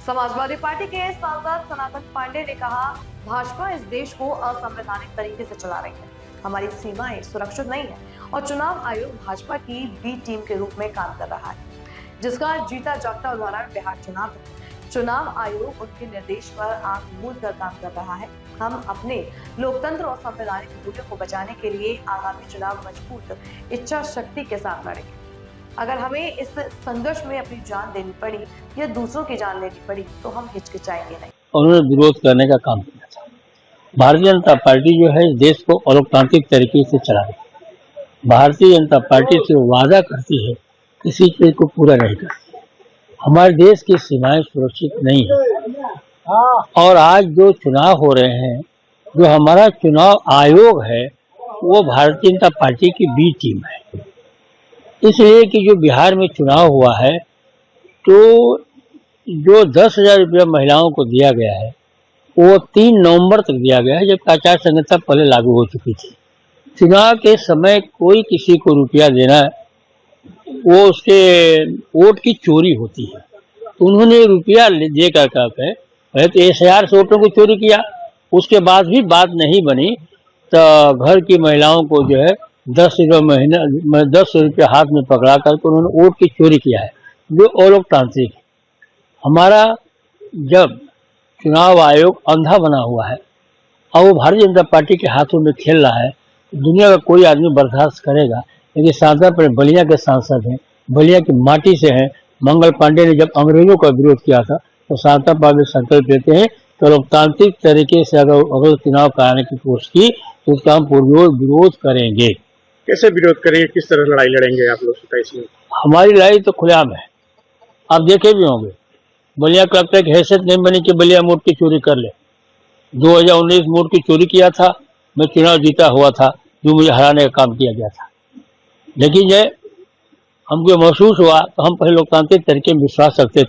Samajwadi party के सांसद सनातन पांडे ने कहा, भाजपा इस देश को असंवैधानिक तरीके से चला रही है। हमारी सीमाएं सुरक्षित नहीं है और चुनाव आयोग भाजपा की बी टीम के रूप में काम कर रहा है, जिसका जीता जागता उदाहरण बिहार चुनाव है। चुनाव आयोग उनके निर्देश पर आंख मूंद कर काम कर रहा है। हम अपने लोकतंत्र और संवैधानिक मूल्यों को बचाने के लिए आगामी चुनाव मजबूत इच्छा शक्ति के साथ लड़ेंगे। अगर हमें इस संघर्ष में अपनी जान देनी पड़ी या दूसरों की जान लेनी पड़ी तो हम हिचकिचाएंगे नहीं। उन्होंने विरोध करने का काम किया था। भारतीय जनता पार्टी जो है इस देश को अलोकतांत्रिक तरीके से चला रही है। भारतीय जनता पार्टी से वादा करती है, किसी चीज को पूरा नहीं करती। हमारे देश की सीमाएं सुरक्षित नहीं है और आज जो चुनाव हो रहे हैं, जो हमारा चुनाव आयोग है, वो भारतीय जनता पार्टी की बी टीम है। इसलिए कि जो बिहार में चुनाव हुआ है, तो जो 10,000 रुपया महिलाओं को दिया गया है वो 3 नवंबर तक दिया गया है, जबकि आचार संहिता पहले लागू हो चुकी थी। चुनाव के समय कोई किसी को रुपया देना, वो उसके वोट की चोरी होती है। तो उन्होंने रुपया दे कर पहले तो SIR से वोटों को चोरी किया, उसके बाद भी बात नहीं बनी तो घर की महिलाओं को जो है 10 रुपये महीना 10 रुपये हाथ में पकड़ा करके उन्होंने वोट की चोरी किया है, जो अलोकतांत्रिक है। हमारा जब चुनाव आयोग अंधा बना हुआ है और वो भारतीय जनता पार्टी के हाथों में खेल रहा है, दुनिया का कोई आदमी बर्दाश्त करेगा। लेकिन सांसद पर बलिया के सांसद हैं, बलिया की माटी से हैं। मंगल पांडे ने जब अंग्रेजों का विरोध किया था तो सांसद पार्टी संकल्प लेते हैं तो लोकतांत्रिक तरीके से अगर चुनाव कराने की कोशिश की तो उसका हम विरोध करेंगे। कैसे विरोध करेंगे, किस तरह लड़ाई लड़ेंगे आप लोग? इसमें हमारी लड़ाई तो खुलेआम है, आप देखे भी होंगे। बलिया कलेक्टर की हैसियत नहीं बनी कि बलिया वोट की चोरी कर ले। 2019 वोट की चोरी किया था, मैं चुनाव जीता हुआ था, जो मुझे हराने का काम किया गया था। लेकिन जब हमको महसूस हुआ तो हम पहले लोकतांत्रिक तरीके में विश्वास रखते थे।